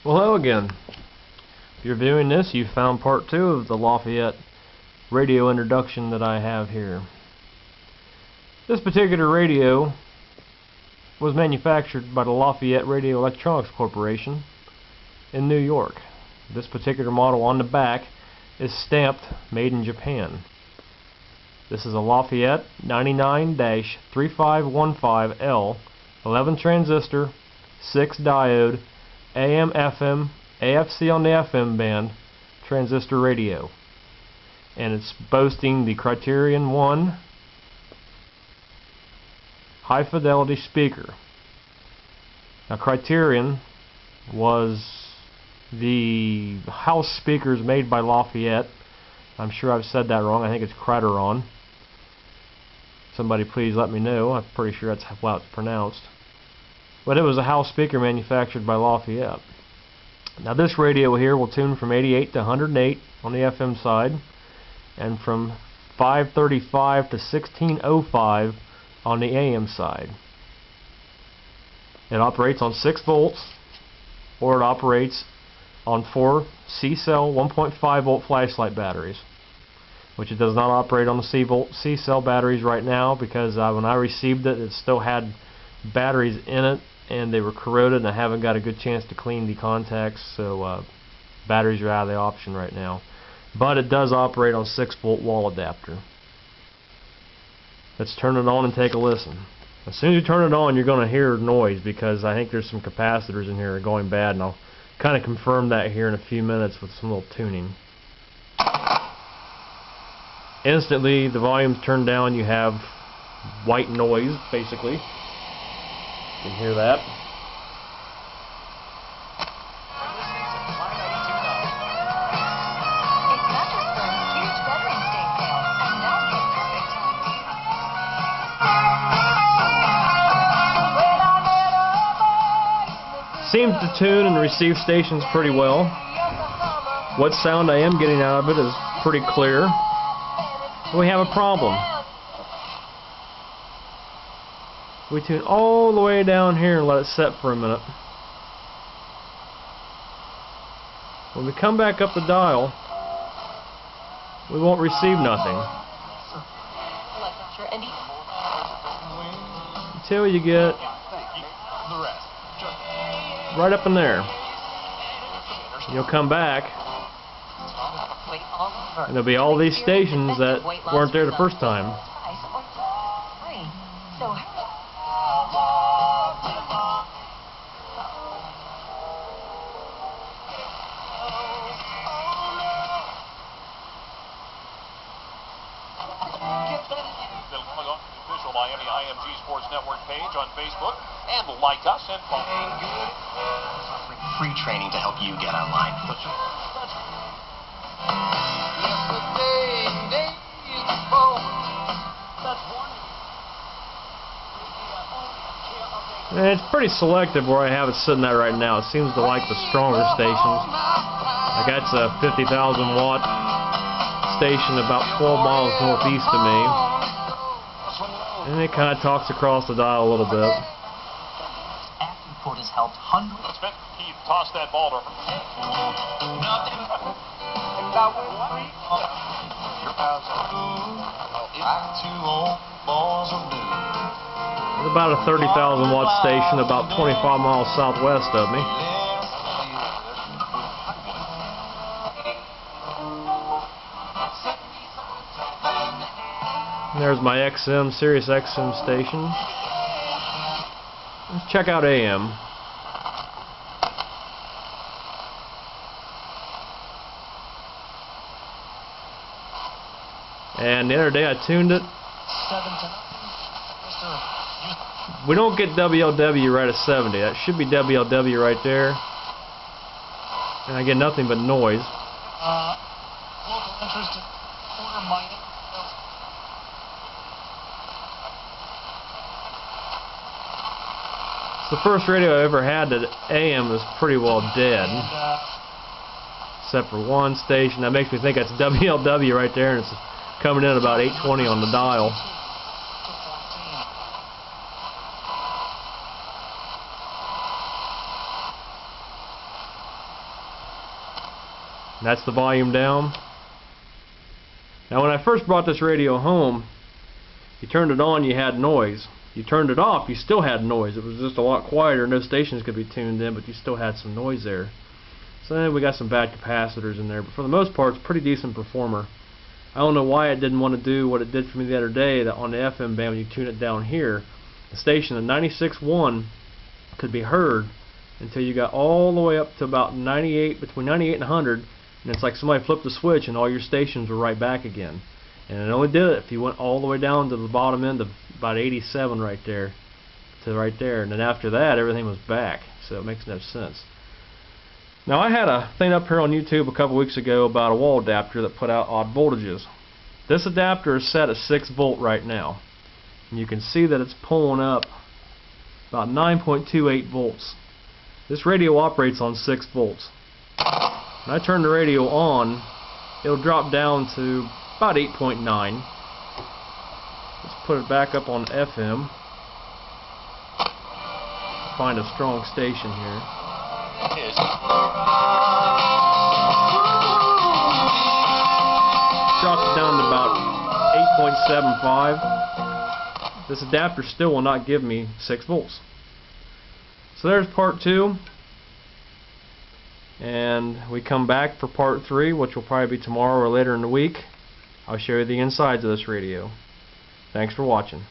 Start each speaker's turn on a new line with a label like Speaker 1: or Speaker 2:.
Speaker 1: Well, hello again. If you're viewing this, you found part 2 of the Lafayette radio introduction that I have here. This particular radio was manufactured by the Lafayette Radio Electronics Corporation in New York. This particular model on the back is stamped Made in Japan. This is a Lafayette 99-3515L 11 transistor, 6 diode, AM, FM, AFC on the FM band transistor radio, and it's boasting the Criterion 1 high fidelity speaker. Now, Criterion was the house speakers made by Lafayette. I'm sure I've said that wrong. I think it's Criterion. Somebody please let me know. I'm pretty sure that's how it's pronounced. But it was a house speaker manufactured by Lafayette. Now, this radio here will tune from 88 to 108 on the FM side, and from 535 to 1605 on the AM side. It operates on 6 volts, or it operates on 4 C-cell 1.5 volt flashlight batteries, which it does not operate on the C-cell batteries right now, because when I received it, it still had batteries in it and they were corroded, and I haven't got a good chance to clean the contacts, so batteries are out of the option right now. But it does operate on 6 volt wall adapter. Let's turn it on and take a listen. As soon as you turn it on, you're going to hear noise, because I think there's some capacitors in here going bad, and I'll kind of confirm that here in a few minutes with some little tuning. Instantly, the volume's turned down. You have white noise, basically. You can hear that. Seems to tune and receive stations pretty well. What sound I am getting out of it is pretty clear. We have a problem. We tune all the way down here and let it set for a minute. When we come back up the dial, we won't receive nothing until you get right up in there. You'll come back, and there'll be all these stations that weren't there the first time.
Speaker 2: Official Miami IMG Sports Network page on Facebook, and like us and follow. Free training to help you get online.
Speaker 1: And it's pretty selective where I have it sitting at right now. It seems to like the stronger stations. Like that's a 50,000 watt station about 12 miles northeast of me. And it kind of talks across the dial a little bit.
Speaker 2: Has helped hundreds. Keith tossed that ball to
Speaker 1: It's about a 30,000 watt station about 25 miles southwest of me. And there's my XM, Sirius XM station. Let's check out AM. And the other day I tuned it. We don't get WLW right at 70. That should be WLW right there. And I get nothing but noise. It's the first radio I ever had that AM is pretty well dead, except for one station. That makes me think that's WLW right there, and it's coming in about 820 on the dial. And that's the volume down. Now when I first brought this radio home, you turned it on, you had noise. You turned it off, you still had noise. It was just a lot quieter. No stations could be tuned in, but you still had some noise there. So then we got some bad capacitors in there, but for the most part, it's a pretty decent performer. I don't know why it didn't want to do what it did for me the other day, that on the FM band when you tune it down here, the station at 96.1 could be heard until you got all the way up to about 98, between 98 and 100, and it's like somebody flipped the switch and all your stations were right back again. And it only did it if you went all the way down to the bottom end of about 87 right there to right there, and then after that everything was back, so it makes no sense. Now I had a thing up here on YouTube a couple weeks ago about a wall adapter that put out odd voltages. This adapter is set at 6 volt right now, and you can see that it's pulling up about 9.28 volts. This radio operates on 6 volts. When I turn the radio on, it'll drop down to about 8.9. Let's put it back up on FM. Find a strong station here. Drops it down to about 8.75. This adapter still will not give me 6 volts. So there's part 2. And we come back for part 3, which will probably be tomorrow or later in the week. I'll show you the insides of this radio. Thanks for watching.